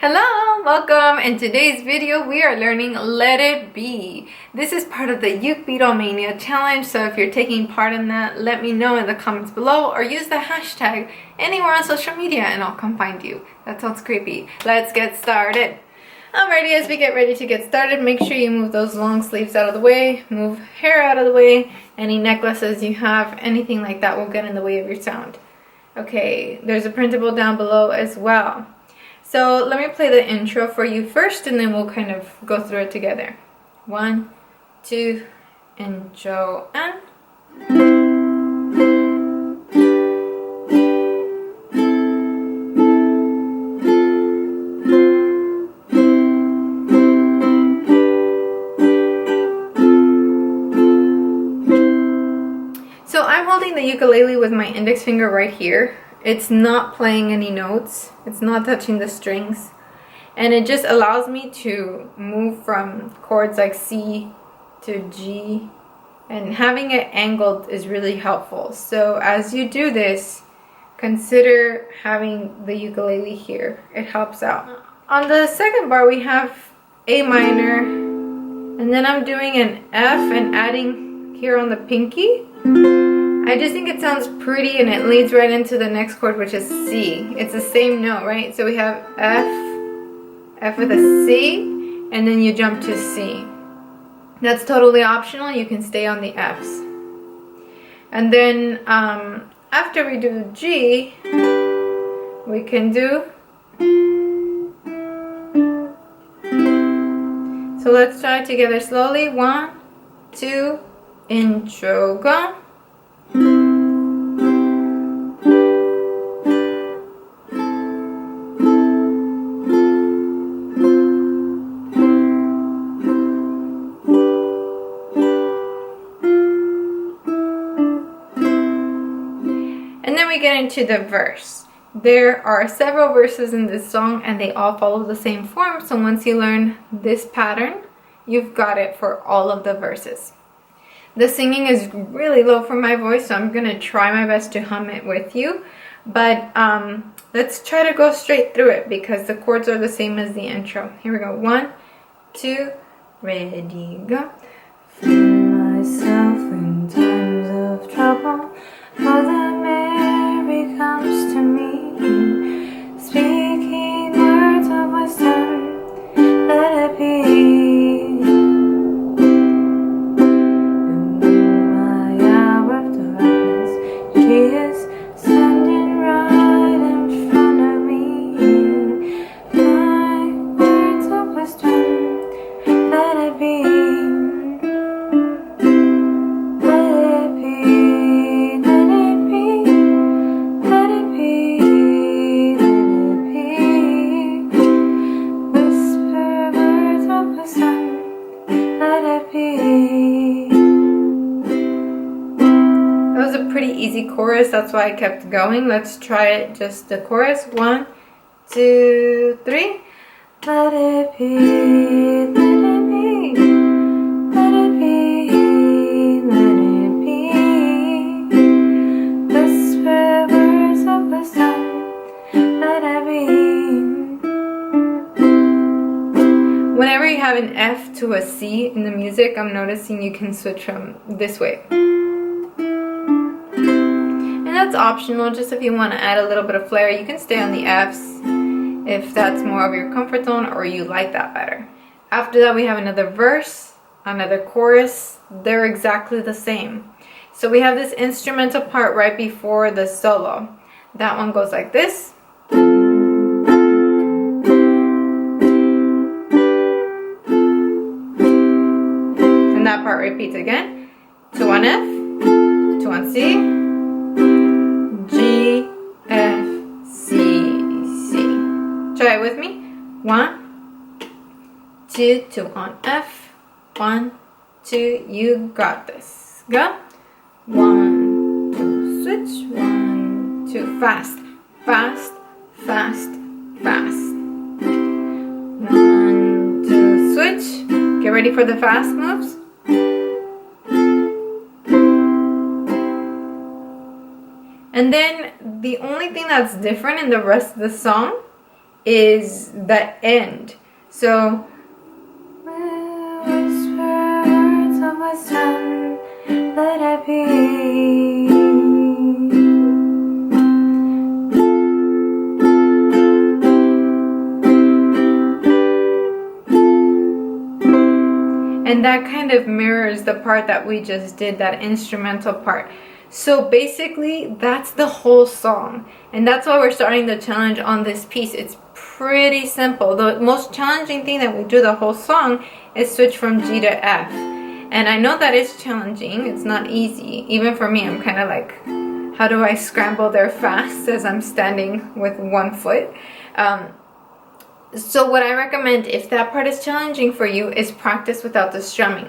Hello, welcome. In today's video we are learning Let It Be. This is part of the Uke Beatlemania challenge, so if you're taking part in that, let me know in the comments below or use the hashtag anywhere on social media and I'll come find you. That sounds creepy. Let's get started. Alrighty, as we get ready to get started, make sure you move those long sleeves out of the way, move hair out of the way, any necklaces you have, anything like that will get in the way of your sound. Okay, there's a printable down below as well. So let me play the intro for you first and then we'll kind of go through it together. 1, 2, intro, and... So I'm holding the ukulele with my index finger right here. It's not playing any notes, it's not touching the strings, and it just allows me to move from chords like C to G, and having it angled is really helpful. So as you do this, consider having the ukulele here. It helps out. On the second bar we have A minor, and then I'm doing an F and adding here on the pinky. I just think it sounds pretty and it leads right into the next chord, which is C. It's the same note, right? So we have F with a C, and then you jump to C. That's totally optional. You can stay on the Fs. And then after we do G, we can do... So let's try it together slowly. 1, 2, intro, go. And then we get into the verse. There are several verses in this song and they all follow the same form. So once you learn this pattern, you've got it for all of the verses. The singing is really low for my voice, so I'm going to try my best to hum it with you. But let's try to go straight through it because the chords are the same as the intro. Here we go. 1, 2, ready, go. Find myself in times of trouble. Mother Mary comes to me, speaking words of wisdom. Let it be. Easy chorus, that's why I kept going. Let's try it, just the chorus. 1, 2, 3. Let it be, let it be, let it be, let it be. Whisper words of wisdom, let it be. Whenever you have an F to a C in the music, I'm noticing you can switch from this way. That's optional, just if you want to add a little bit of flair. You can stay on the Fs if that's more of your comfort zone or you like that better. After that we have another verse, another chorus. They're exactly the same. So we have this instrumental part right before the solo. That one goes like this. And that part repeats again. To one F, to one C, G, F, C, C. Try it with me. 1, 2, to on F. 1, 2, you got this. Go. 1, 2, switch. 1, 2, fast, fast, fast, fast. 1, 2, switch. Get ready for the fast moves. And then the only thing that's different in the rest of the song is the end. So whispers of wisdom, let it be. And that kind of mirrors the part that we just did, that instrumental part. So basically, that's the whole song. And that's why we're starting the challenge on this piece. It's pretty simple. The most challenging thing that we do the whole song is switch from G to F. And I know that is challenging. It's not easy. Even for me, I'm kind of like, how do I scramble there fast as I'm standing with one foot? So what I recommend, if that part is challenging for you, is practice without the strumming.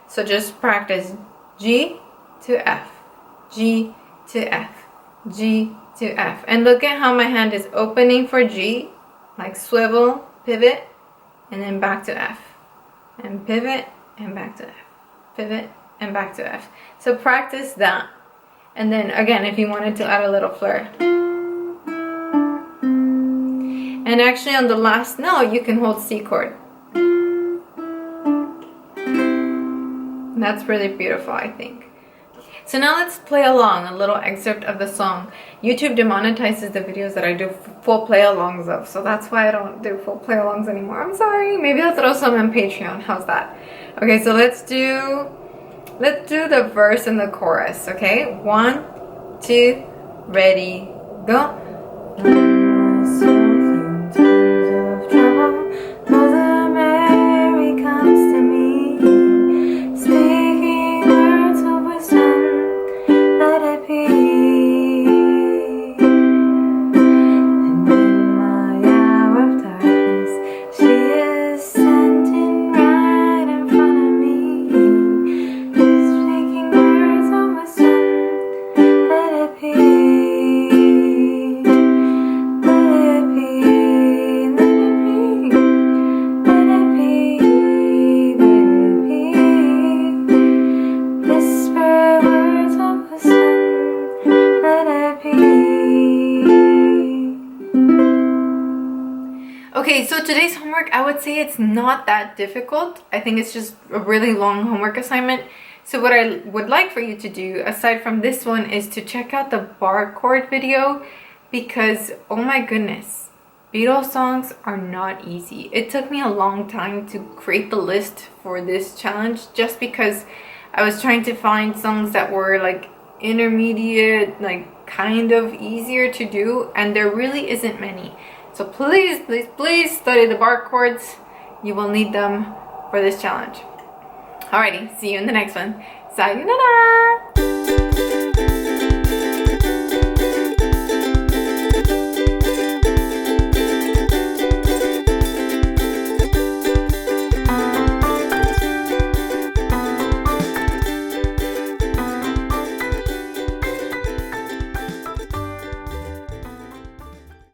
So just practice G to F, G to F, G to F. And look at how my hand is opening for G, like swivel, pivot, and then back to F. And pivot, and back to F. Pivot, and back to F. So practice that. And then again, if you wanted to add a little flair. And actually on the last note, you can hold C chord. And that's really beautiful, I think. So now let's play along a little excerpt of the song. YouTube demonetizes the videos that I do full play-alongs of, so that's why I don't do full play-alongs anymore. I'm sorry. Maybe I'll throw some on Patreon. How's that? Okay, so let's do the verse and the chorus, okay? 1, 2, ready, go. Okay, so today's homework, I would say it's not that difficult. I think it's just a really long homework assignment. So what I would like for you to do, aside from this one, is to check out the bar chord video, because, oh my goodness, Beatles songs are not easy. It took me a long time to create the list for this challenge, just because I was trying to find songs that were like intermediate, like kind of easier to do, and there really isn't many. So please, please, please study the bar chords. You will need them for this challenge. Alrighty, see you in the next one. Sayonara!